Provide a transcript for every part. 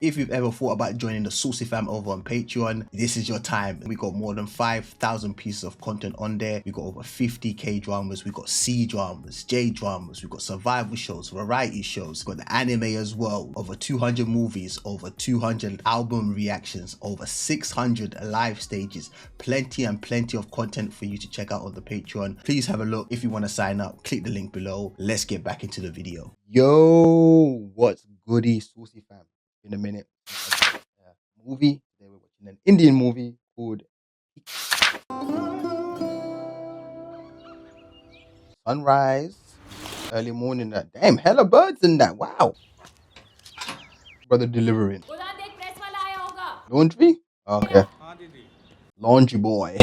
If you've ever thought about joining the Saucy Fam over on Patreon, this is your time. We got more than 5,000 pieces of content on there. We got over 50 K dramas. We got C dramas, J dramas. We got survival shows, variety shows. We got the anime as well. Over 200 movies, over 200 album reactions, over 600 live stages. Plenty and plenty of content for you to check out on the Patreon. Please have a look. If you want to sign up, click the link below. Let's get back into the video. Yo, what's goody, Saucy Fam? In a minute, movie. They were watching an Indian movie called Sunrise. Early morning. That damn hella birds in that. Wow. Brother delivering. Laundry. Okay. Laundry boy.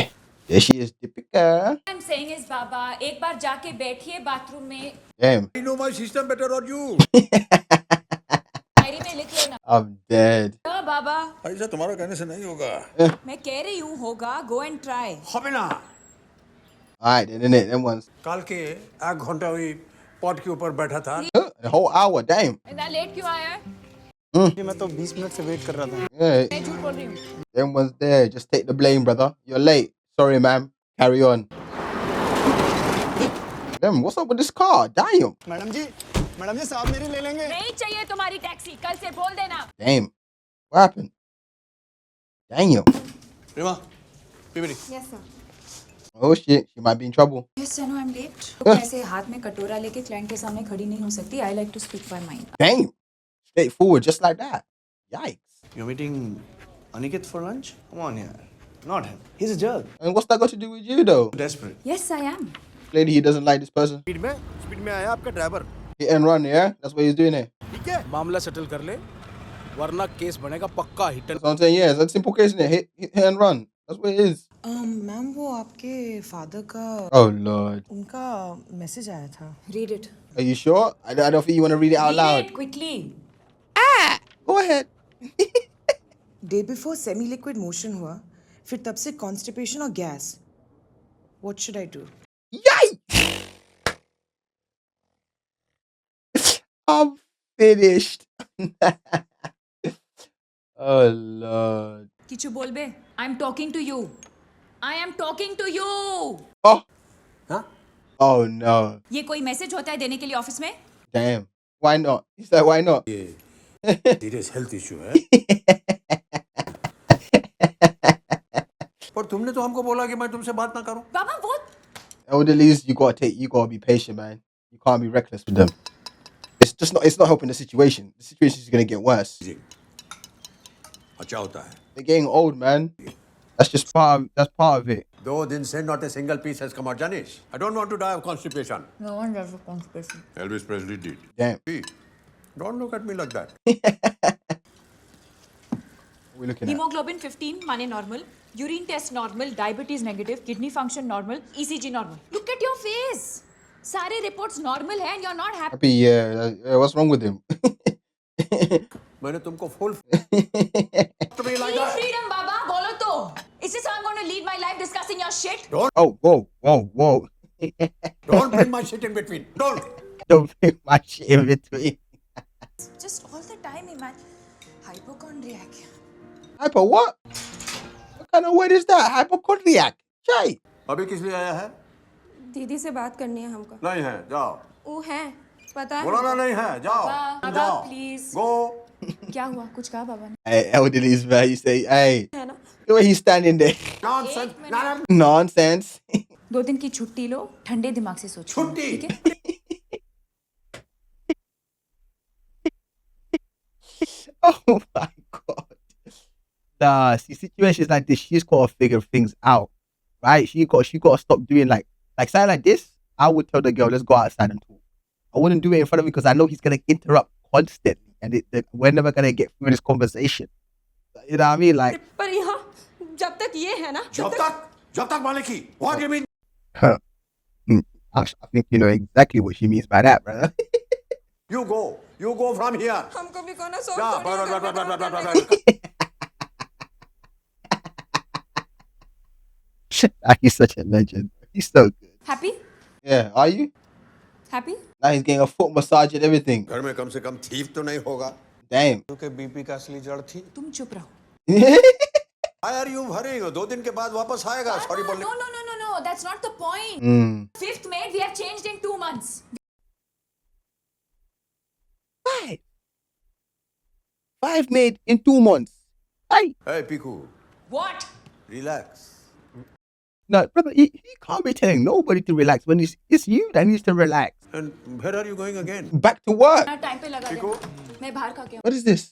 There she is, Deepika. I'm saying is Baba, एक बार जाके बैठिए bathroom में. Damn. I know my system better than you. Diary में लिख लेना. I'm dead. बाबा. ऐसा तुम्हारा कहने से नहीं होगा. मैं कह रही हूँ होगा. Go and try. হবে না. Alright, then it. Them ones. कल के 1 घंटा हुई पॉट के ऊपर बैठा था. A whole hour. Damn. इतना लेट क्यों आया है? मैं तो 20 मिनट से वेट कर रहा था. Yeah. मैं झूठ बोल रही हूँ. Them ones there. Just take the blame, brother. You're late. Sorry, ma'am. Carry on. Damn, what's up with this car? Damn. Madam ji साहब मेरी ले लेंगे. नहीं चाहिए तुम्हारी टैक्सी. कल से बोल देना. Damn. What happened? Damn. Reema, Pipri. Yes sir. Oh shit, she might be in trouble. Yes I know I'm late. तो ऐसे हाथ में कटोरा लेके क्लाइंट के सामने खड़ी नहीं हो सकती. I like to speak my mind. Damn. Straightforward, just like that. Yikes. You're meeting Aniket for lunch? Come on here. Not him. He's a jerk. And what's that got to do with you though? Desperate. Yes I am. Lady, he doesn't like this person. Speed में आया आपका driver. Hit and run, yeah? That's what he's doing here. ठीक है. मामला settle कर ले वरना case बनेगा पक्का hit That's what I'm saying, yeah. It's a simple case, isn't it? Hit and run. That's what it is. Ma'am वो आपके फादर का Oh Lord. उनका मैसेज आया था. Read it. Are you sure? I don't think you want to read it out Read loud. it quickly. Go ahead. Day before semi liquid motion हुआ, फिर तब से कॉन्स्टिपेशन और gas. What should I do? Yikes! I'm finished. Oh Lord. किचु बोल बे. I'm talking to you. I am talking to you. Oh. हाँ? Oh no. ये कोई message होता है देने के लिए ऑफिस में? Damn. Why not? He's like, why not? Serious health issue है. पर तुमने तो हमको बोला कि मैं तुमसे बात ना करूं. बाबा वो Elderlies, you gotta be patient, man. You can't be reckless with them. It's not helping the situation. The situation is gonna get worse. अच्छा होता है. They're getting old, man. That's part of it. 2 दिन से not a single piece has come out, Janish. I don't want to die of constipation. No one does a conspiracy. Elvis Presley did. Damn. See, don't look at me like that. What are we looking at? Hemoglobin 15 माने normal, urine test normal, diabetes negative, kidney function normal, ECG normal. Look at your face. सारे reports normal हैं and you're not happy. Happy, yeah. What's wrong with him? मैंने तुमको full Need freedom, बाबा बोलो तो. Is this how I'm going to lead my life discussing your shit? Oh, whoa. don't bring my shit in between. Don't. Don't bring my shit in between. Just all the time, imagine. Hypochondriac. Hypo what? What kind of word is that? Hypochondriac. Jay. अभी किस लिए आया है? दीदी से बात करनी है हमको. नहीं है, जाओ. वो है पता है. बुलाना नहीं है, जाओ. बाबा, जाओ. please. Go. क्या हुआ? कुछ कहा बाबा ने? Hey, elderlies, man. You say, hey. है ना. The way he's standing there. Nonsense. Nonsense. 2 दिन की छुट्टी लो, ठंडे दिमाग से सोचो. छुट्टी? ठीक है? Oh my God. Nah, see, situations like this, she's got to figure things out, right? She got to stop doing like something like this. I would tell the girl, let's go outside and talk. I wouldn't do it in front of me because I know he's gonna interrupt constantly, and we're never gonna get through this conversation. You know what I mean? Like, पर यहाँ जब तक ये है ना. जब तक मालिकी. What do you mean? I think you know exactly what she means by that, brother. You go from here. हमको भी कोना सो. जा. बड़ा. He's such a legend. He's so good. Happy? Yeah, are you? Happy? Now he's getting a foot massage and everything. घर में कम से कम thief तो नहीं होगा. Damn. क्योंकि बीपी का असली जड़ थी। तुम चुप रहो. Why are you hurrying? 2 दिन के बाद वापस आएगा। सॉरी बोलने। No. That's not the point. Mm. Fifth maid we have changed in 2 months. Five made in 2 months. Hey. Hey, Piku, What? relax. No, brother, he can't be telling nobody to relax when it's you that needs to relax. And where are you going again? Back to work. मैं time पे लगा देना. मैं बाहर खा के. What is this?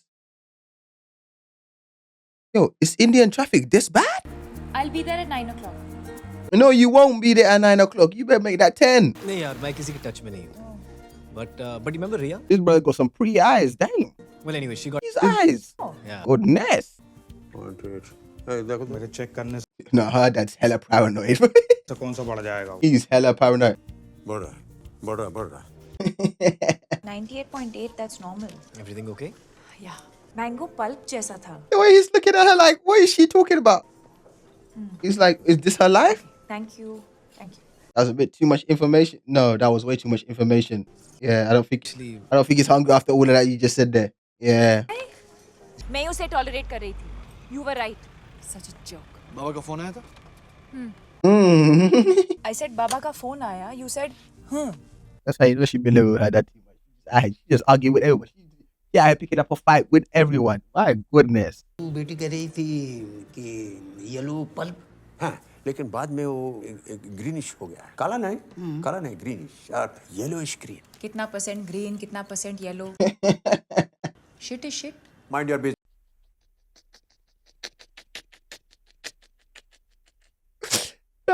Yo, is Indian traffic this bad? I'll be there at 9 o'clock. No, you won't be there at 9 o'clock. You better make that 10. नहीं यार मैं किसी के टच में नहीं हूँ. But remember Ria? This brother got some pretty eyes. Damn. Well anyway she got. His eyes. Yeah. Goodness. Hey, देखो मेरे चेक करने No, her dad's hella paranoid. से कौन सा बढ़ जाएगा? He's hella paranoid. बढ़ रहा। 98.8, that's normal. Everything okay? Yeah. Mango pulp जैसा था. The way he's looking at her like, what is she talking about? He's like, is this her life? Thank you. That was a bit too much information. No, that was way too much information. Yeah, I don't think he's hungry after all of that you just said there. Yeah. मैं उसे tolerate कर रही थी. You were right. Such a joke. बाबा का phone आया था? I said बाबा का phone आया. You said, That's how you know she been living with her that too much. She just argue with everyone. Yeah, I picking up a fight with everyone. My goodness. बेटी कह रही थी कि yellow pulp. हाँ, लेकिन बाद में वो ग्रीनिश हो गया. काला नहीं ग्रीनिश और येलोइश ग्रीन. कितना % green, कितना % yellow. Shit is shit. Mind your business.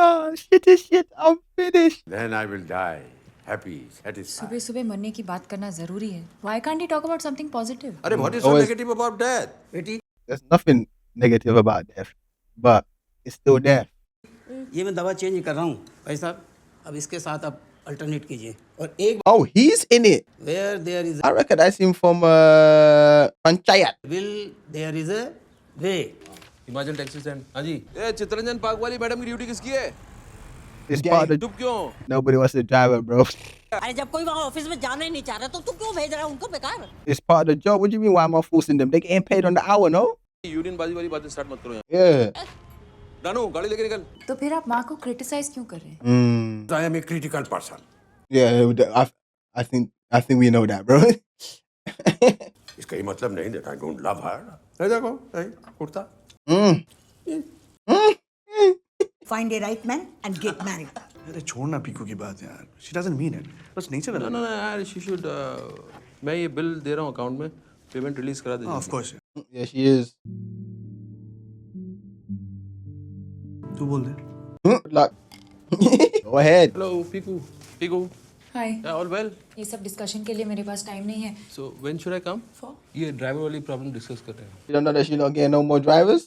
Oh, shit is shit. I'm finished. Then I will die. Happy, satisfied. सुबह सुबह मरने की बात करना जरूरी है. Why can't he talk about something positive? अरे what is so Always- negative about death? बेटी There's nothing negative about death, but it's still death. ये मैं दवा चेंज कर रहा हूँ भाई साहब. अब इसके साथ आप अल्टरनेट कीजिए. और एक Oh, he's in it. Where there is I recognize him from Panchayat. Will there is a way. Himachal taxi stand. हाँ जी. ये चितरंजन पार्क वाली मैडम की ड्यूटी किसकी है? It's part of चुप क्यों? nobody wants to drive it, bro. अरे जब कोई वहाँ ऑफिस में जाना ही नहीं चाह रहा तो तू क्यों भेज रहा है उनको बेकार? It's part of the job. What do you mean? Why am I forcing them? They getting paid on the hour, no? Union बाजी वाली बातें स्टार्ट मत करो यहाँ. Yeah. रानू गाड़ी लेके निकल. तो फिर आप माँ को criticize क्यों कर रहे हैं? I am a critical person. Yeah. I think we know that, bro. इसका ये मतलब नहीं that I don't love her. ये देखो, kurta. Find a right man and get married. अरे छोड़ना पीकू की बात यार. She doesn't mean it. बस नहीं चल रहा. ना यार she should. मैं ये बिल दे रहा हूँ अकाउंट में. पेमेंट रिलीज करा दे. Of course. Yeah, she is. तू बोल दे. Like, go ahead. Hello Piku. Hi. Yeah, all well. ये सब डिस्कशन के लिए मेरे पास टाइम नहीं है. So when should I come? For? ये ड्राइवर वाली प्रॉब्लम डिस्कस कर रहे हैं. You don't know that she's not getting no more drivers?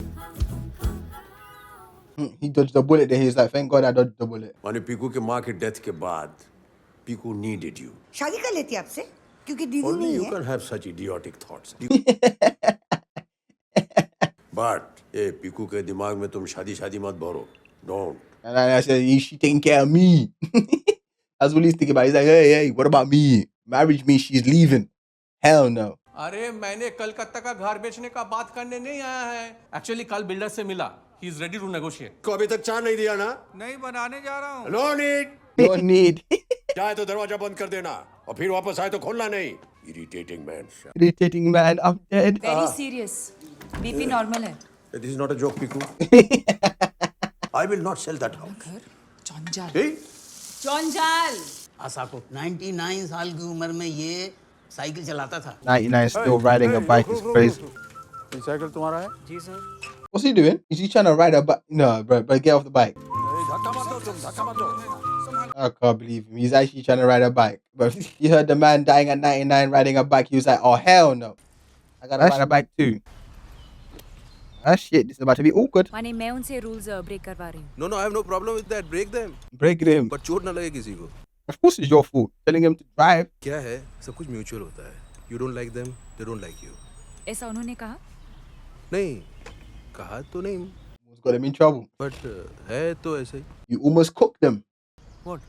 He dodged the bullet there. He's like, thank God I dodged the bullet. माने पीकू के माँ के death के बाद पीकू needed you. शादी कर लेती आपसे क्योंकि दीदी Only नहीं you है. can have such idiotic thoughts. But ए पीकू के दिमाग में तुम शादी मत भरो. Don't. And I said, she taking care of me. That's what he's thinking about. He's like, hey, what about me? Marriage means she's leaving. Hell no. अरे मैंने कलकत्ता का घर बेचने का बात करने नहीं आया है. एक्चुअली कल बिल्डर से मिला. He is ready to negotiate. को अभी तक चाय नहीं दिया ना? नहीं बनाने जा रहा हूँ. No need. No need. चाहे तो दरवाजा बंद कर देना और फिर वापस आए तो खोलना नहीं. Irritating man. Irritating man, I'm dead. Very serious. BP normal है. This is not a joke, Piku. I will not sell that house. घर जंजाल. Hey? जंजाल. आशा को 99 साल की उम्र में ये साइकिल चलाता था. 99 still riding a bike is crazy. ये साइकिल तुम्हारा है? जी sir. What's he doing? Is he trying to ride a bike? No, bro, get off the bike. I can't believe him. He's actually trying to ride a bike. But you heard the man dying at 99 riding a bike. He was like, oh, hell no. I gotta ride a bike too. Ah, shit. This is about to be awkward. माने मैं उनसे rules break करवा रही हूँ. No, I have no problem with that. Break them. Break it in. But चोट ना लगे किसी को. Of course it's your fault. Telling him to drive. क्या है? सब कुछ म्यूचुअल होता है. You don't like them, they don't like you. ऐसा उन्होंने कहा? नहीं, कहा तो नहीं. Almost got him in trouble. But है तो ऐसे ही. You almost cooked them. What?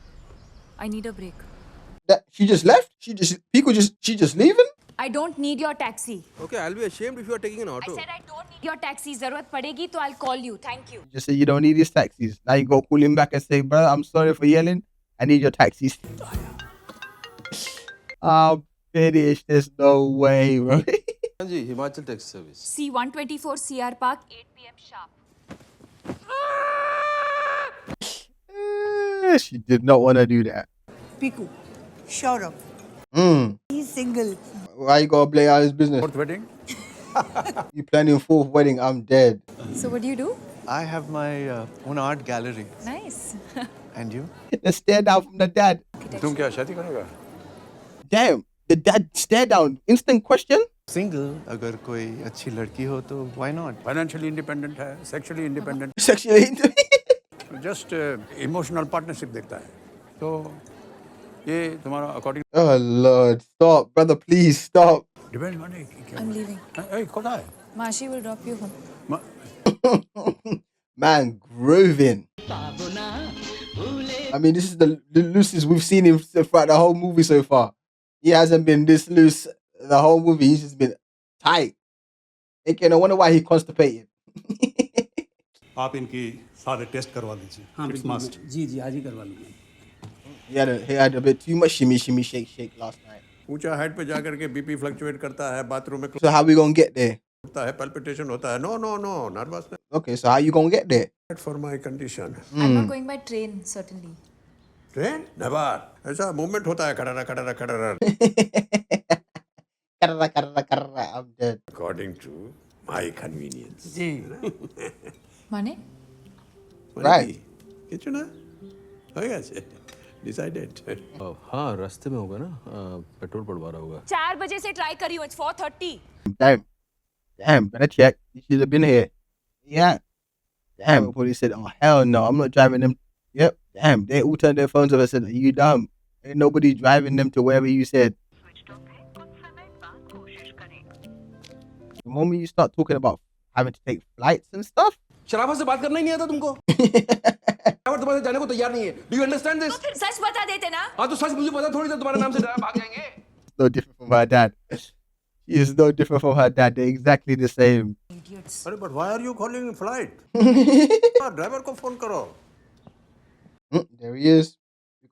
I need a break. That she just left? She just leaving? I don't need your taxi. Okay, I'll be ashamed if you are taking an I auto. said I don't need your taxi. जरूरत पड़ेगी तो I'll call you. Thank you. Just say you don't need his taxis. Now you go call him back and say, brother, I'm sorry for yelling. I need your taxis. I'm finished. There's no way, bro. हाँ जी, Himachal taxi service. C124 CR Park, 8 p.m. sharp. She did not want to do that. Piku, Shaurav, Mm. he's single. Why you gotta play out his business? Fourth wedding? You planning fourth wedding? I'm dead. So what do you do? I have my own art gallery. Nice. And you? The stare down from the dad. तुम क्या शादी करेगा? Damn, the dad stare down. Instant question. Single, अगर कोई अच्छी लड़की हो तो why not? Financially independent है, sexually independent, Sexually. just emotional partnership देखता है. तो ये तुम्हारा according Oh Lord, stop, brother. Please stop. depend माने क्या? I'm leaving. ए कौन है? Mashi will drop you home. Man, grooving. I mean, this is the loosest we've seen him throughout the whole movie so far. He hasn't been this loose the whole movie. He's just been tight. Again, I wonder why he constipated. आप इनकी सारे test करवा दीजिए. हाँ It's बिल्कुल, must. जी जी आज ही करवा लूँगा. He had a bit too much shimmy, shake last night. ऊंचा हाइट पे जाकर के बीपी फ्लक्चुएट करता है, बाथरूम में So how we gonna get there? होता है, palpitation होता है. No, nervous. Okay, so how you gonna get there? For my condition. I'm not going by train, certainly. Train? Never. ऐसा movement होता है, खड़रा. Karra, I'm dead. According to my convenience. जी. माने? Right. কিছু না? হয়ে গেছে. Decided. हाँ, रास्ते में होगा ना. पेट्रोल पड़वा रहा होगा. 4 बजे से try करी हूँ. It's 4:30. Damn, better check. You should have been here. Yeah. Damn, police said, oh, hell no, I'm not driving them. Yep, damn, they all turned their phones off and said, you dumb. Ain't nobody driving them to wherever you said. The moment you start talking about having to take flights and stuff, शराफत से बात करना ही नहीं आता तुमको. Driver तुम्हारे जाने को तैयार नहीं है. Do you understand this? तो फिर सच बता देते ना. हाँ तो सच मुझे पता थोड़ी था तुम्हारे नाम से ड्राइवर भाग जाएंगे. no different from her dad. She is no different from her dad. They're exactly the same. Idiots. अरे but why are you calling flight? Driver को फोन करो. There he is.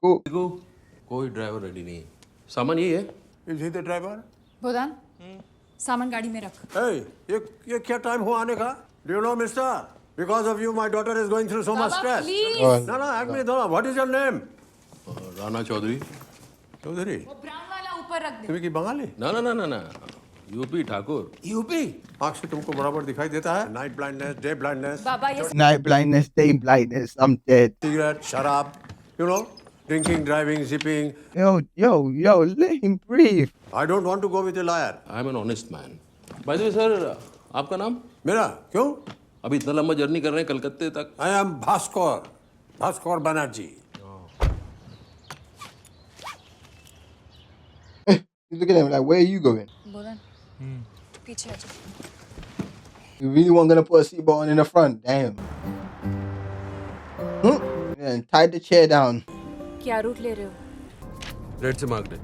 Cool. देखो, कोई ड्राइवर रेडी नहीं है. सामान ये है. Is he the driver? बोदान, सामान गाड़ी में रख. Hey, ये क्या टाइम हुआ आने का? Do you know, mister? Because of you, my daughter is going through so much Baba, stress. please. No, act me though. What is your name? Rana Chaudhary. Chaudhary. वो ब्राउन वाला ऊपर रख दे. तुम्हें की बंगाली? ना. यूपी ठाकुर. यूपी. आँख से तुमको बराबर दिखाई देता है? Night blindness, day blindness, बाबा ये Night blindness, day blindness. I'm dead. cigarette, शराब, you know, drinking, driving, zipping. Yo, let him breathe. I don't want to go with a liar. I am an honest man. By the way sir, आपका नाम? मेरा क्यों? अभी इतना लंबा journey कर रहे हैं कलकत्ते तक. I am Bhaskar Banerjee. He's looking at him like, where are you going? बोदान, पीछे आ जा. You really weren't gonna put a seatbelt on in the front? Damn. And tied the chair down. क्या route ले रहे हो? Red से market.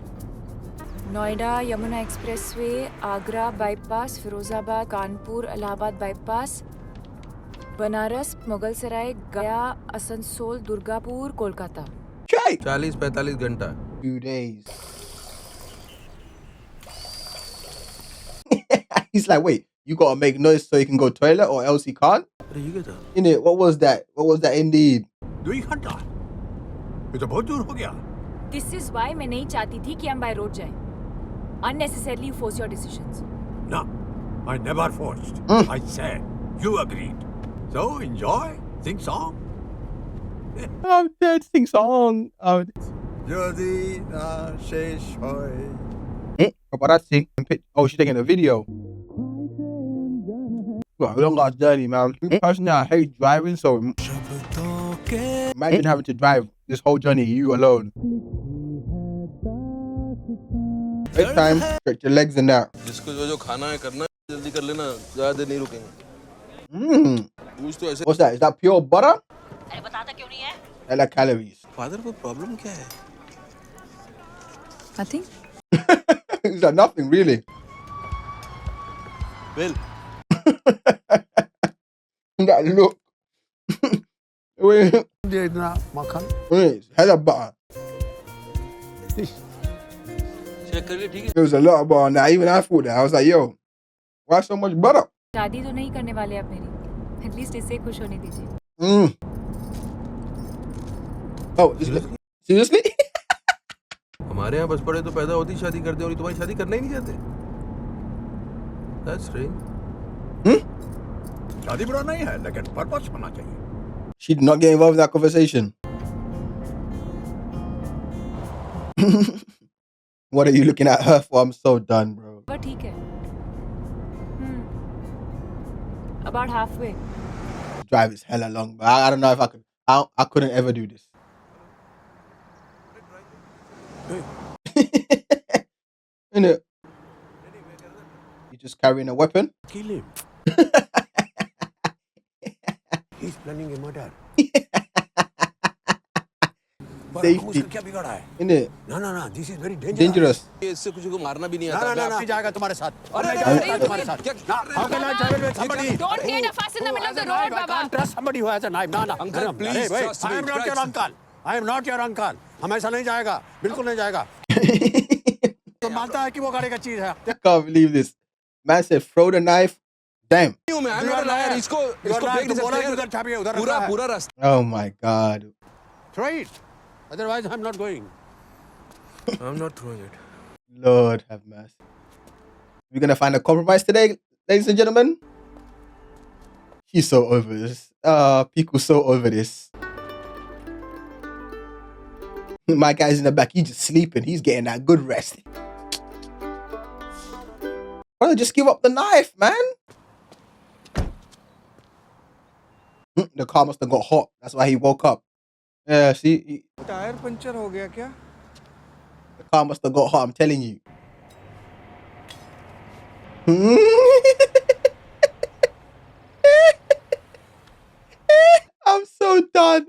Noida, Yamuna expressway, Agra bypass, Firozabad, Kanpur, Allahabad bypass, Banaras, Mughal Sarai, Gaya, Asansol, Durgapur, Kolkata. Okay. 40-45 घंटा. Few days. He's like, wait, you gotta make noise so you can go toilet or else he can't? अरे ये क्या था? Innit? What was that? What was that indeed? 2 घंटा? ये तो बहुत दूर हो गया. This is why मैं नहीं चाहती थी कि हम बाय रोड जाएं. Unnecessarily you force your decisions. No, I never forced. I said, you agreed. So enjoy, sing song. I'm dead. Sing song. যদি না শেষ হয়. Paparazzi. Oh, she's taking a video. Well, a long ass journey, man. Personally, I hate driving, so imagine having to drive this whole journey you alone. Next time, stretch your legs in that. जिसको जो खाना है करना है, जल्दी कर लेना. ज़्यादा देर नहीं रुकेंगे. पूछ तो ऐसे. What's that? Is that pure butter? अरे बताता क्यों नहीं है? I like calories. फादर को प्रॉब्लम क्या है? Nothing. He's like nothing really. Bill. That look. Wait, दे इतना मक्खन wait, hella butter. चेक कर लिए ठीक है. There was a lot of butter on that. Even I thought that. I was like, yo, why so much butter? शादी तो नहीं करने वाले आप मेरी एटलीस्ट इससे खुश होने दीजिए Oh, seriously? हमारे यहाँ बस पड़े तो पैदा होती शादी करते और तुम्हारी शादी करना ही नहीं चाहते. That's strange. शादी बुरा नहीं है लेकिन पर्पस होना चाहिए. She did not get involved in that conversation. What are you looking at her for? I'm so done, bro. पर ठीक है about halfway Drive is hella long, but I don't know if I could. I couldn't ever do this. Innit? You just carrying a weapon? Kill him. He's planning a murder. पर Safety. हमको उसका क्या बिगाड़ा है? Innit? No, no, no. This is very dangerous. Dangerous. इससे किसी को मारना भी नहीं No, आता. no, no, no. जाएगा तुम्हारे साथ. अरे, मैं अरे, जाऊंगा अरे, तुम्हारे साथ. No, how can I travel with somebody? don't create a fuss in the middle of the road I baba can't trust somebody who has a knife. No, no. Uncle, Hey, please wait. trust I me. am not your Trust. uncle. I am not your uncle. हम ऐसा नहीं जाएगा. बिल्कुल नहीं जाएगा. तो मानता है कि वो गाड़ी का चीज है. I can't believe this. Man said, throw the knife. Damn. I'm not a liar. इसको फेंक नहीं बोला कि सकते. उधर छापिए उधर पूरा रखा है. पूरा रास्ता. Oh my God. Throw it. Otherwise, I'm not going. I'm not throwing it. Lord have mercy. We're gonna find a compromise today, ladies and gentlemen. He's so over this. Piku's so over this. My guy's in the back. He's just sleeping. He's getting that good rest. Brother, just give up the knife, man. The car must have got hot. That's why he woke up. Yeah, see? Tyre puncture हो गया क्या? The car must have got hot, I'm telling you. I'm so done.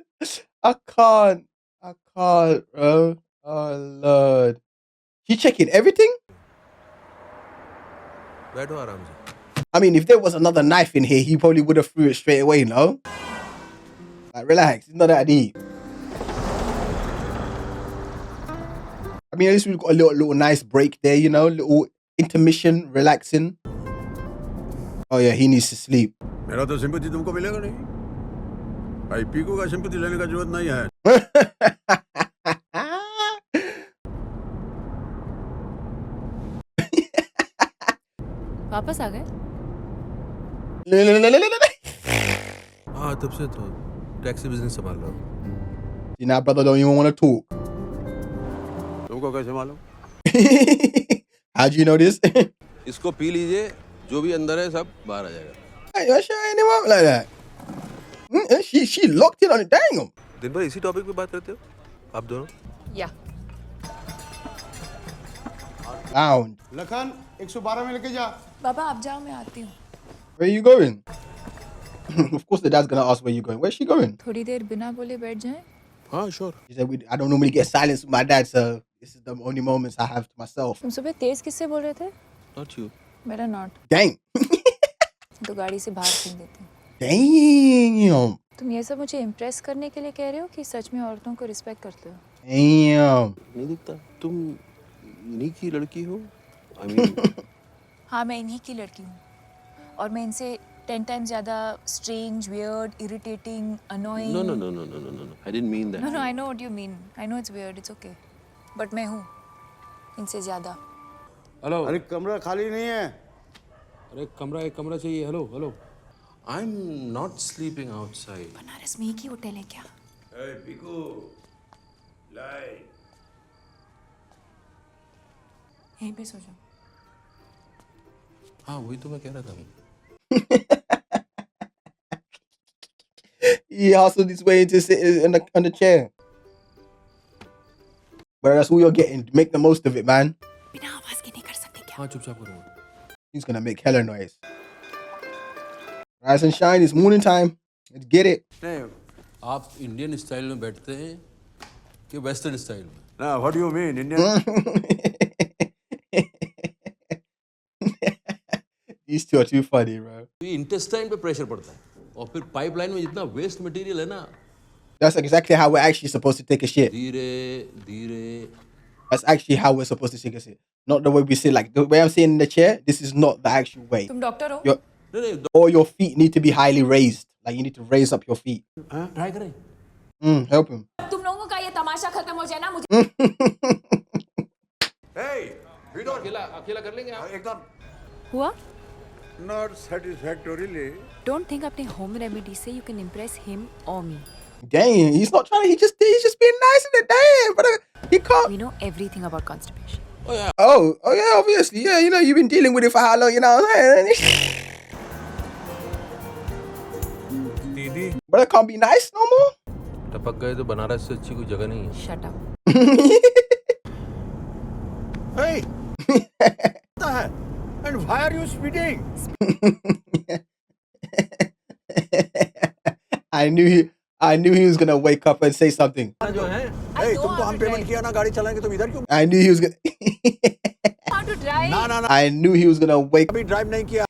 I can't, bro. Oh, Lord. He checking everything? बैठो आराम से. I mean, if there was another knife in here, he probably would have threw it straight away, no? Like, relax. It's not that deep. I mean, at least we've got a little nice break there, you know, little intermission, relaxing. Oh yeah, he needs to sleep. मेरा तो sympathy तुमको मिलेगा नहीं. भाई पीकू का sympathy लेने का जरूरत नहीं है. वापस आ गए हाँ तब से तो टैक्सी बिजनेस संभाल रहा हूँ. See, now brother don't even want to talk. तुमको कैसे मालूम? How do you know this? इसको पी लीजिए. जो भी अंदर है सब बाहर आ जाएगा. Hey, she ain't even up like that. She locked it on it. Dang. दिन भर इसी टॉपिक पे बात करते हो आप दोनों. या Lounge. लखन 112 में लेके जा. बाबा आप जाओ मैं आती हूँ Where you going? Of course the dad's gonna ask where you going. Where's she going? थोड़ी देर बिना बोले बैठ जाएं हाँ sure. She said, I don't normally get silence with my dad, so this is the only moments I have to myself. तुम सुबह तेज किससे बोल रहे थे Not you. मेरा नॉट Dang. तो गाड़ी से बाहर फेंक देते हैं Damn. तुम ये सब मुझे इम्प्रेस करने के लिए कह रहे हो कि सच में औरतों को रिस्पेक्ट करते हो Damn. नहीं दिखता. तुम इन्हीं की लड़की हो. I mean. हाँ मैं इन्हीं की लड़की हूँ और मैं इनसे 10 times ज़्यादा strange weird irritating annoying No. I didn't mean that. No I know what you mean I know it's weird it's okay but मैं हूँ इनसे ज़्यादा हेलो. अरे कमरा खाली नहीं है. अरे कमरा एक कमरा चाहिए. Hello hello. I'm not sleeping outside. Banaras में एक ही होटल है क्या Hey, Piku. Lie. यहीं पे सो जाओ हाँ वही तो मैं कह रहा था. He hustled his way into sitting on the chair. But that's all you're getting. Make the most of it, man. बिना आवाज़ के नहीं कर सकते क्या हाँ चुपचाप करो. He's gonna make hella noise. Rise and shine. It's morning time. Let's get it. नहीं. आप इंडियन स्टाइल में बैठते हैं कि वेस्टर्न स्टाइल में. No, what do you mean? Indian? These two are too funny, bro. ये इंटेस्टाइन पे pressure पड़ता है और फिर पाइपलाइन में जितना वेस्ट मटेरियल है ना That's exactly how we're actually supposed to take a shit. धीरे धीरे That's actually how we're supposed to take a shit. Not the way we sit. Like the way I'm sitting in the chair, this is not the actual way. तुम doctor हो? All your feet need to be highly raised. Like you need to raise up your feet. Try करें Help him. तुम लोगों का ये तमाशा खत्म हो जाए ना मुझे Hey, we don't. अकेला कर लेंगे आप एकदम हुआ? not satisfactorily. Don't think अपने home remedy से you can impress him or me. Dang, he's not trying. He's just being nice in it. Damn, brother. He can't. We know everything about constipation. Oh yeah, obviously. Yeah, you know, you've been dealing with it for how long? You know what I'm saying? दीदी Brother can't be nice no more. टपक गए तो बनारस से अच्छी कोई जगह नहीं है Shut up. hey what the hell? And why are you speeding? I knew he was gonna wake up and say something. जो है hey तुमको हम पेमेंट किया ना गाड़ी चलाएंगे तुम इधर क्यों I knew he was gonna. How to drive? ना ना ना I knew he was gonna wake. अभी ड्राइव नहीं किया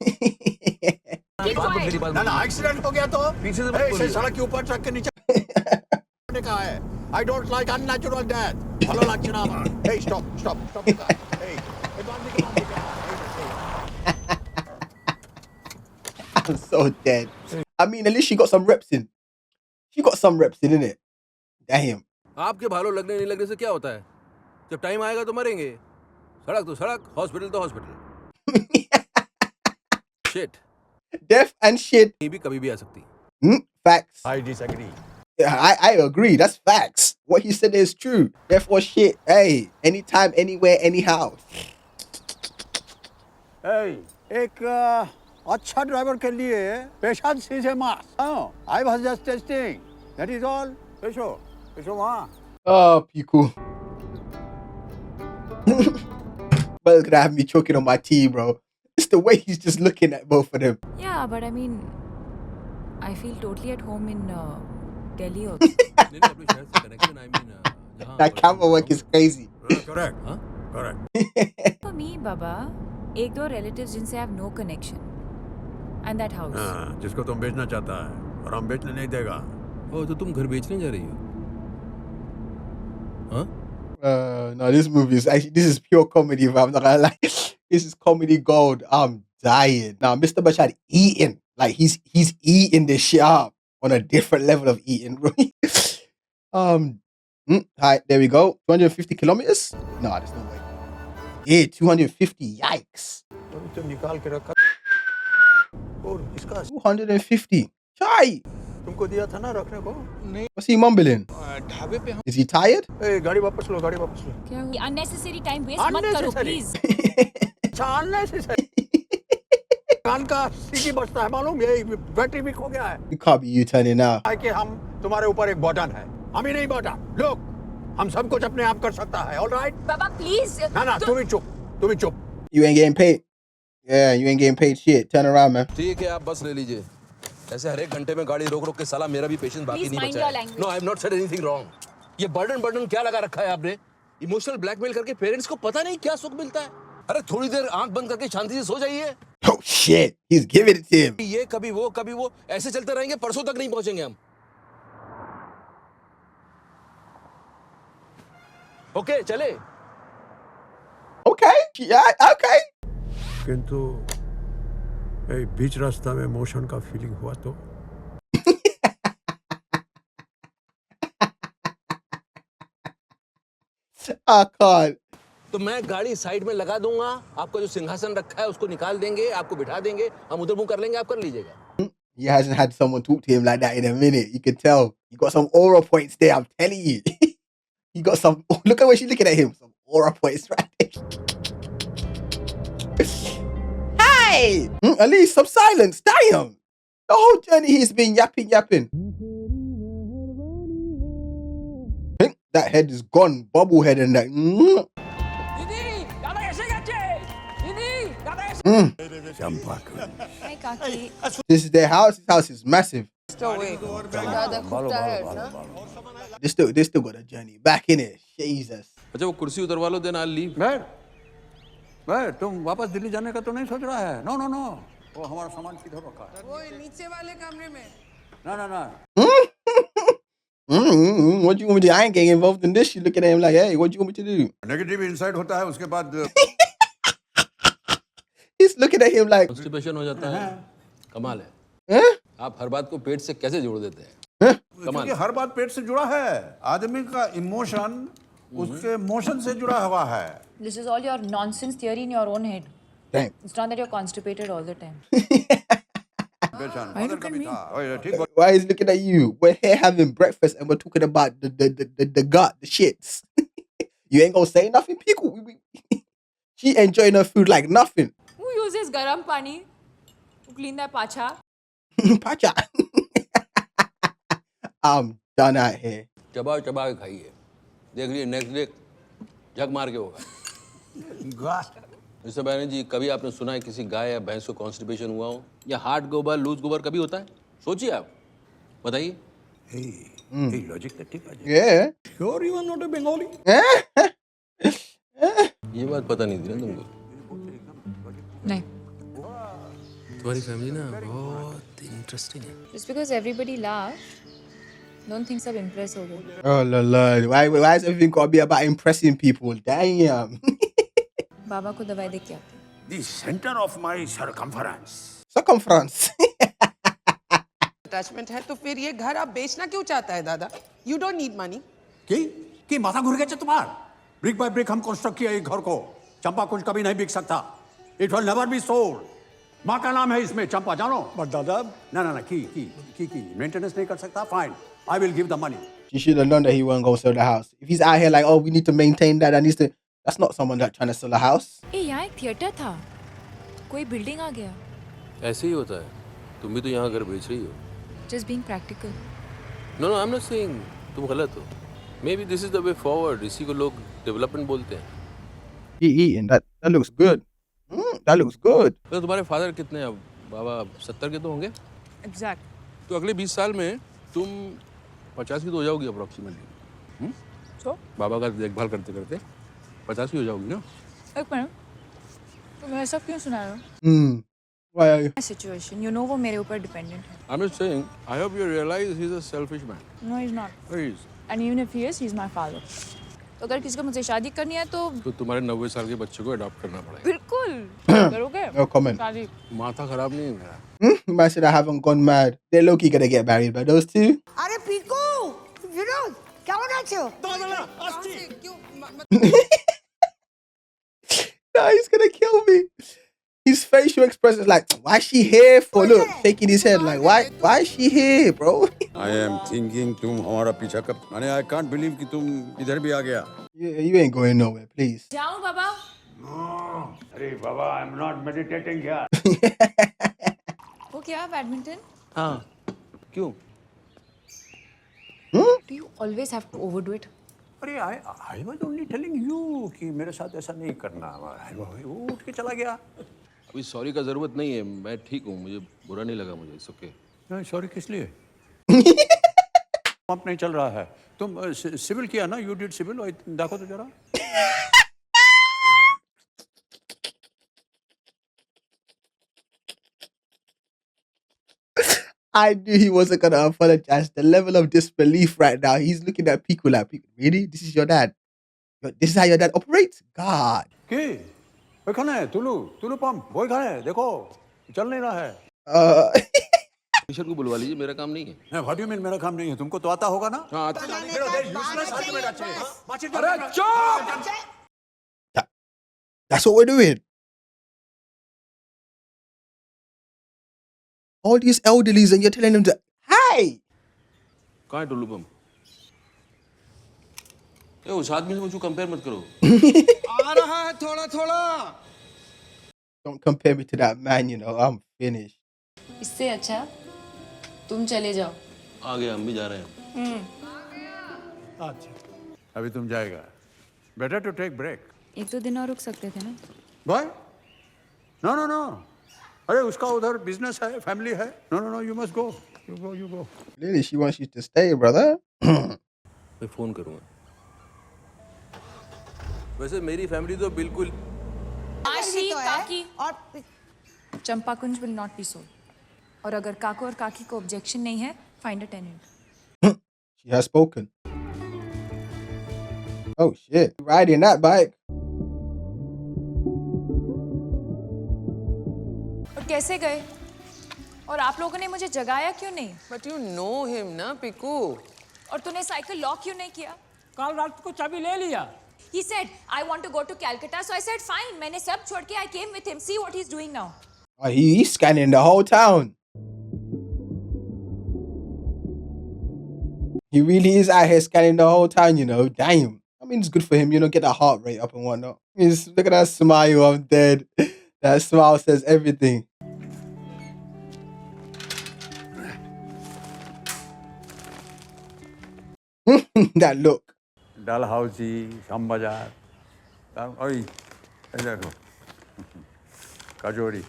मेरी बात ना ना एक्सीडेंट हो गया तो पीछे से मत hey, बोलिए। सड़क के ऊपर ट्रक के नीचे ने कहा है I don't like unnatural death hello लक्षणामा hey stop the car hey I'm so dead. I mean, at least she got some reps in. She got some reps in, innit? Damn. आपके भालो लगने नहीं लगने से क्या होता है जब टाइम आएगा तो मरेंगे सड़क तो सड़क हॉस्पिटल तो hospital shit Death and shit. ये भी कभी भी आ सकती Facts. I disagree I agree. That's facts. What he said is true. Therefore, shit. Hey, anytime, anywhere, anyhow. hey एक अच्छा ड्राइवर के लिए patience is a must I was just testing that is all पेशो वहाँ Oh, Piku. Brother's gonna have me choking on my tea, bro. It's the way he's just looking at both of them. Yeah, but I mean, I feel totally at home in Delhi also. नहीं अपने शहर से connection I mean That camera work is crazy. correct हाँ? correct For me, Baba, एक दो relatives जिनसे I have no connection. And that house. हाँ जिसको तुम बेचना चाहता है और हम बेचने नहीं देगा ओ तो तुम घर बेचने जा रही हो हाँ No, this movie is actually, this is pure comedy, bro. I'm not gonna lie. This is comedy gold. I'm dying. Now, Mr. Bashad eating. Like, he's eating this shit up on a different level of eating, bro. Alright, there we go. 250 kilometers? No, there's no way. Yeah, 250. Yikes. तो निकाल के रखा और इसका 250. Chai. तुमको दिया था ना रखने को What's he mumbling? ढाबे पे Is he tired? ए गाड़ी वापस लो ये unnecessary time waste मत करो Unnecessary. please. छानने से कान का सीटी बचता है मालूम ये बैटरी वीक हो गया है You can't be U-turning now. कि हम तुम्हारे ऊपर एक बटन है हम ही नहीं बटन लोग हम सब कुछ अपने आप कर सकता है ऑलराइट Baba, please. ना ना तुम ही चुप You ain't getting paid. Yeah, you ain't getting paid shit. Turn around, man. ठीक है आप बस ले लीजिए ऐसे हर एक घंटे में गाड़ी रोक रोक के साला मेरा भी पेशेंस बाकी Please नहीं mind बचा your है language. No I have not said anything wrong ये बर्डन क्या लगा रखा है आपने इमोशनल ब्लैकमेल करके पेरेंट्स को पता नहीं क्या सुख मिलता है अरे थोड़ी देर आंख बंद करके शांति से सो जाइए Oh, shit. He's giving it to him. ये कभी वो ऐसे चलते रहेंगे परसों तक नहीं पहुंचेंगे हम ओके चले Okay. Yeah, okay. किंतु बीच रास्ता में मोशन का फीलिंग हुआ तो I can't. तो मैं गाड़ी साइड में लगा दूंगा आपका जो सिंहासन रखा है उसको निकाल देंगे आपको बिठा देंगे हम उधर मुंह कर लेंगे आप कर लीजिएगा He hasn't had someone talk to him like that in a minute. You can tell. He got some aura points there, I'm telling you. He got some. Oh, look at where she's looking at him. Some aura points right there. Hey! At least some silence. Damn! The whole journey he's been yapping. That head is gone. Bubble head and that. This is their house. His house is massive. They still got a journey back in it. Jesus. अच्छा वो कुर्सी उतरवा लो then I leave वे तुम वापस दिल्ली जाने का तो नहीं सोच रहा है? नो नो नो, वो हमारा सामान किधर रखा है? वो नीचे वाले कमरे में. ना ना ना. What do you want me to do? I ain't getting involved in this. She's looking at him like, hey, what do you want me to do? Negative inside होता है उसके बाद. He's looking at him like, constipation हो जाता है, कमाल है। huh? आप हर बात को पेट से कैसे जोड़ देते हैं? कमाल। क्योंकि हर बात पेट से जुड़ा है। आदमी का इमोशन उसके मोशन से जुड़ा हुआ है। This is all your nonsense theory in your own head. Dang. It's not that you're constipated all the time. Why look at me? Why is he looking at you? We're here having breakfast and we're talking about the gut, the shits. You ain't gonna say nothing, Pickle? She enjoying her food like nothing. Who uses garam pani to clean their pacha? Pacha. I'm done out here. चबा चबा के खाइए, देख लीजिए next day जग मार के होगा। Mister Banerjee, कभी आपने सुना है किसी गाय या भैंस को कॉन्स्टिपेशन हुआ हो, या हार्ड गोबर लूज गोबर कभी होता है? सोचिए आप, बताइए। Hey, logic that ठीक है। Yeah. Sure you are not a Bengali? ये बात पता नहीं थी ना तुमको? नहीं। तुम्हारी फैमिली ना बहुत इंटरेस्टिंग है। Just because everybody laughs, don't think सब impress हो गए। Oh Lord, why is everything gotta be about impressing people? Damn. बाबा को दवाई दे के आते। The center of my circumference. Circumference. Attachment है तो फिर ये घर आप बेचना क्यों चाहता है दादा? You don't need money. कि माथा घुर गया तुम्हार? ब्रिक बाय ब्रिक हम कंस्ट्रक्ट किया एक घर को। चंपा कुछ कभी नहीं बिक सकता। It will never be sold. माँ का नाम है इसमें चंपा, जानो? बट दादा ना की मेंटेनेंस नहीं कर सकता? Fine, I will give the money. You should have known that he wasn't gonna sell the house. If he's out here like, oh, we need to maintain that, that needs to. That's not someone that's trying to sell a house. ए यहाँ एक theatre था, कोई building आ गया। ऐसे ही होता है। तुम भी तो यहाँ घर बेच रही हो। Just being practical. No, I'm not saying तुम गलत हो। Maybe this is the way forward. इसी को लोग डेवलपमेंट बोलते हैं। He eating that. That looks good. That looks good. तो तुम्हारे फादर कितने अब? बाबा 70 के तो होंगे? Exact. तो अगले 20 साल में तुम 50 की तो हो जाओगी अप्रोक्सीमेटली। So? बाबा का देखभाल करते करते 50 की हो जाओगी ना? एक मिनट, तुम ऐसा क्यों सुना रहे हो? Why are you? My situation, you know वो मेरे ऊपर dependent है। I'm just saying, I hope you realize he's a selfish man. No, he's not. He is. And even if he is, he's my father. तो अगर किसी को मुझसे शादी करनी है तो तो तुम्हारे 90 साल के बच्चे को अडॉप्ट करना पड़ेगा। बिल्कुल करोगे? No comment. शादी। माथा खराब नहीं है मेरा। You might say I haven't gone mad. They're low-key gonna get married, but those two. अरे पीकू, विनोद, কেমন আছো? No, he's gonna kill me. His facial expression is like, why is she here for? Look, shaking his head like, why is she here, bro? I am thinking तुम हमारा पीछा कब? अरे I can't believe कि तुम इधर भी आ गया। You ain't going nowhere, please. जाऊँ बाबा? अरे बाबा, I'm not meditating here. वो क्या बैडमिंटन? हाँ, क्यों? Do you always have to overdo it? अरे I was only telling you कि मेरे साथ ऐसा नहीं करना। वो उठ के चला गया। अभी सॉरी का जरूरत नहीं है, मैं ठीक हूँ, मुझे बुरा नहीं लगा मुझे, इट्स ओके। नहीं, सॉरी किस लिए? पंप नहीं चल रहा है। तुम सिविल किया ना? यू डिड सिविल, देखो तो जरा। I knew he wasn't gonna apologize. The level of disbelief right now. He's looking at people like, really? This is your dad? This is how your dad operates? God. कि? वो कौन है? तुलू pump. वो कौन है? देखो, चल नहीं रहा है। टीचर को बुलवा लीजिए, मेरा काम नहीं है। What do you mean मेरा काम नहीं है? तुमको तो आता होगा ना? हाँ, आता है। अरे चुप! That's what we're doing. All these elderlies and you're telling them to, hey! कहाँ है टुल्लू पंप? ए, उस आदमी से मुझे कंपेयर मत करो। आ रहा है थोड़ा। Don't compare me to that man, you know. I'm finished. इससे अच्छा तुम चले जाओ। आ गया, हम भी जा रहे हैं। अच्छा, अभी तुम जाएगा। Better to take break. 1-2 दिन और रुक सकते थे ना? Why? No. अरे उसका उधर बिजनेस है, फैमिली है। No, you must go. You go. Clearly, she wants you to stay, brother. मैं फोन करूँगा। वैसे मेरी फैमिली तो बिल्कुल। आज काकी और Champa Kunj will not be sold और अगर काको और काकी को ऑब्जेक्शन नहीं है find a tenant She has spoken. Oh shit. Riding that bike. और कैसे गए और आप लोगों ने मुझे जगाया क्यों नहीं But you know him, ना पिकू? और तूने साइकिल लॉक क्यों नहीं किया कल रात को चाबी ले लिया He said, I want to go to Calcutta. So I said, fine. मैंने सब छोड़ के I came with him. See what he's doing now. Oh, he's scanning the whole town. He really is out here scanning the whole town, you know. Damn. I mean, it's good for him, you know, get that heart rate up and whatnot. Look at that smile. I'm dead. That smile says everything. That look. डालहाउसी शाम बाजार ओए इधर देखो कचौड़ी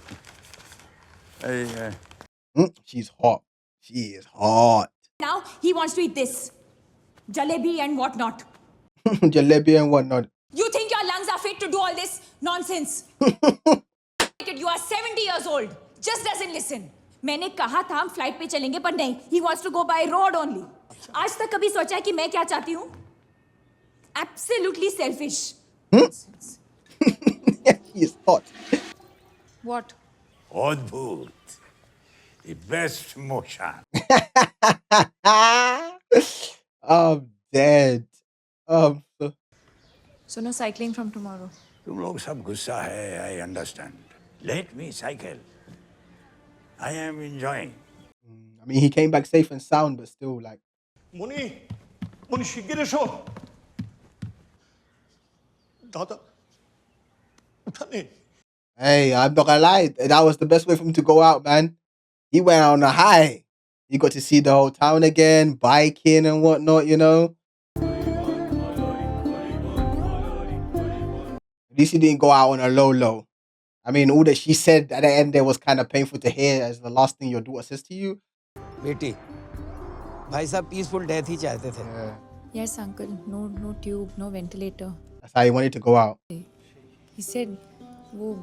She's hot. She is hot. Now he wants to eat this. Jalebi and whatnot. Jalebi and whatnot. You think your lungs are fit to do all this nonsense? You are 70 years old. Just doesn't listen. मैंने कहा था हम flight पे चलेंगे पर नहीं. He wants to go by road only. आज तक कभी सोचा है कि मैं क्या चाहती हूँ? Absolutely selfish. He is hot. What? अद्भुत the best motion I'm dead. So no cycling from tomorrow. तुम लोग सब गुस्सा है I understand let me cycle I am enjoying I mean, he came back safe and sound, but still, like. मुनि शिगगिर एसो दादा उठाने Hey, I'm not gonna lie. That was the best way for him to go out, man. He went on a high. You got to see the whole town again, biking and whatnot, you know. At least he didn't go out on a low. I mean, all that she said at the end there was kind of painful to hear as the last thing your daughter says to you. बेटी भाई साहब peaceful death ही चाहते थे Yes, uncle. No tube, no ventilator. That's how he wanted to go out. He said वो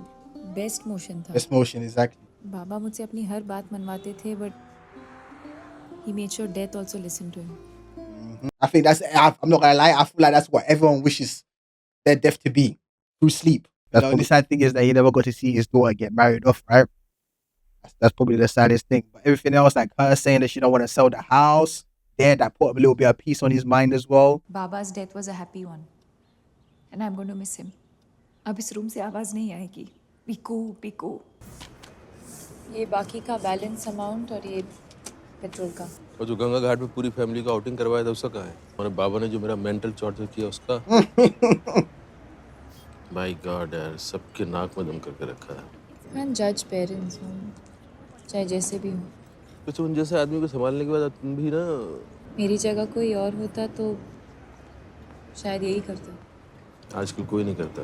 best motion था. Best motion, exactly. बाबा मुझसे अपनी हर बात मनवाते थे but he made sure death also listened to him. I think I'm not gonna lie, I feel like that's what everyone wishes their death to be, through sleep. The only sad thing is that he never got to see his daughter get married off, right? That's probably the saddest thing. But everything else, like her saying that she don't want to sell the house, that put a little bit of peace on his mind as well. Baba's death was a happy one. And I'm going to miss him. अब इस room से आवाज नहीं आएगी. पीकू. ये बाकी का balance amount और ये पेट्रोल का. और जो गंगा घाट पे पूरी फैमिली का आउटिंग करवाया था उसका कहाँ है? हमारे बाबा ने जो मेरा मेंटल टॉर्चर किया उसका माय गॉड यार सबके नाक में दम करके रखा है. मैं जज पेरेंट्स हूँ चाहे जैसे भी हो. कुछ उन जैसे आदमी को संभालने के बाद तुम भी ना. मेरी जगह कोई और होता तो शायद यही करता. आजकल कोई नहीं करता.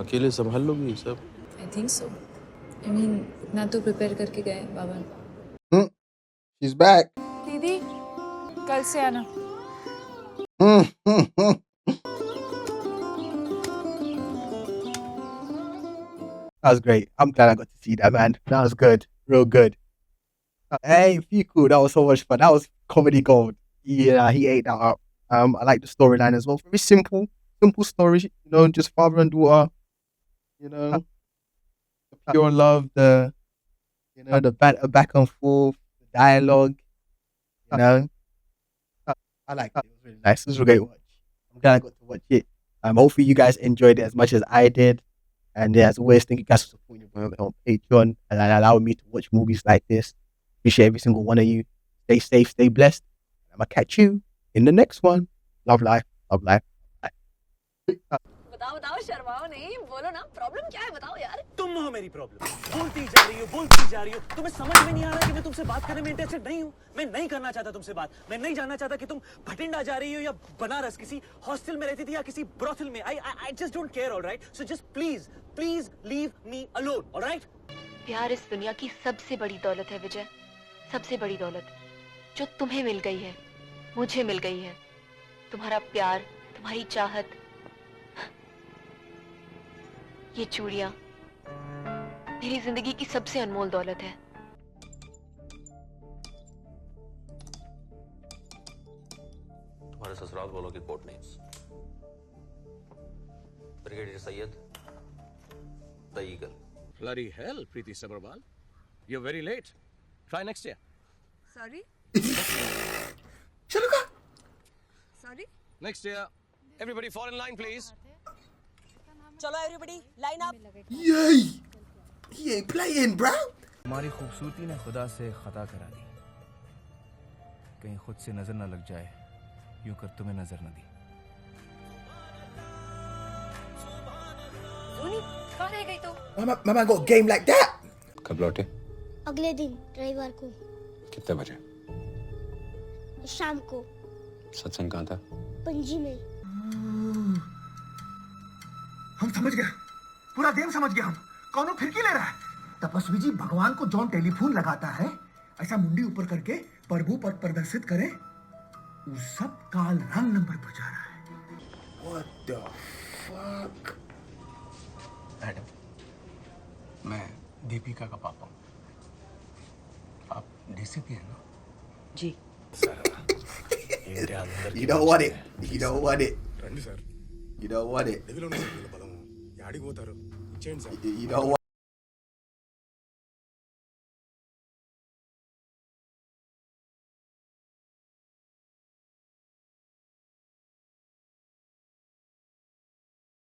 अकेले संभाल लोगी सब. I think so. I mean इतना तो प्रिपेयर करके गए बाबा. She's back. दीदी कल से आना. That was great. I'm glad I got to see that, man. That was good. Real good. Hey, Fiku, that was so much fun. That was comedy gold. Yeah, he ate that up. I like the storyline as well. Very simple story. You know, just father and daughter. You know, the pure love, the banter back and forth, the dialogue. You know, I liked it. It was really nice. It was a great watch. I'm glad I got to watch it. Hopefully you guys enjoyed it as much as I did. And as always, thank you guys for supporting your boy on Patreon and allowing me to watch movies like this. Appreciate every single one of you. Stay safe, stay blessed. I'm gonna catch you in the next one. Love life. Love life. बताओ शर्माओ नहीं बोलो ना problem क्या है बताओ यार. तुम हो मेरी प्रॉब्लम. बोलती जा रही हो तुम्हें समझ में नहीं आ रहा कि मैं तुमसे बात करने में इंटरेस्टेड नहीं हूँ. मैं नहीं करना चाहता तुमसे बात. मैं नहीं जानना चाहता कि तुम भटिंडा जा रही हो या बनारस किसी हॉस्टल में रहती थी या किसी ब्रॉथल में. I just don't care, all right? So just please leave me alone, all right? प्यार इस दुनिया की सबसे बड़ी दौलत है विजय. सबसे बड़ी दौलत जो तुम्हें मिल गई है मुझे मिल गई है. तुम्हारा प्यार तुम्हारी चाहत ये चूड़ियां मेरी जिंदगी की सबसे अनमोल दौलत है। तुम्हारे ससुराल वालों की code names: brigadier Syed, the eagle. Bloody hell, Preeti Sabharwal. You're very late. Try next year. Sorry? चलो का Sorry? Next year. Everybody fall in line, please. चलो everybody line up. Yay! He ain't playing, bro. हमारी खूबसूरती ने खुदा से खता करा दी, कहीं खुद से नजर न लग जाए, यूं कर तुम्हें नजर न दी। कहाँ रह गई तू? My man got a game like that. कब लौटे? अगले दिन रविवार को कितने बजे? शाम को सत्संग कहाँ था? पणजी में। हम समझ गए, पूरा गेम समझ गए हम। कौन फिरकी ले रहा है? तपस्वी जी भगवान को जौन टेलीफोन लगाता है, ऐसा मुंडी ऊपर करके प्रभु पद प्रदर्शित करे, वो सब काल रंग नंबर पर जा रहा है। What the fuck? मैडम, मैं दीपिका का पापा हूँ। आप डीसीपी हैं ना? जी। You don't want it. You don't want it. రండి sir, You don't want it. దిగులో ఉన్న బలము యాడికి పోతారు? ఇచ్చేయండి సార్. You don't want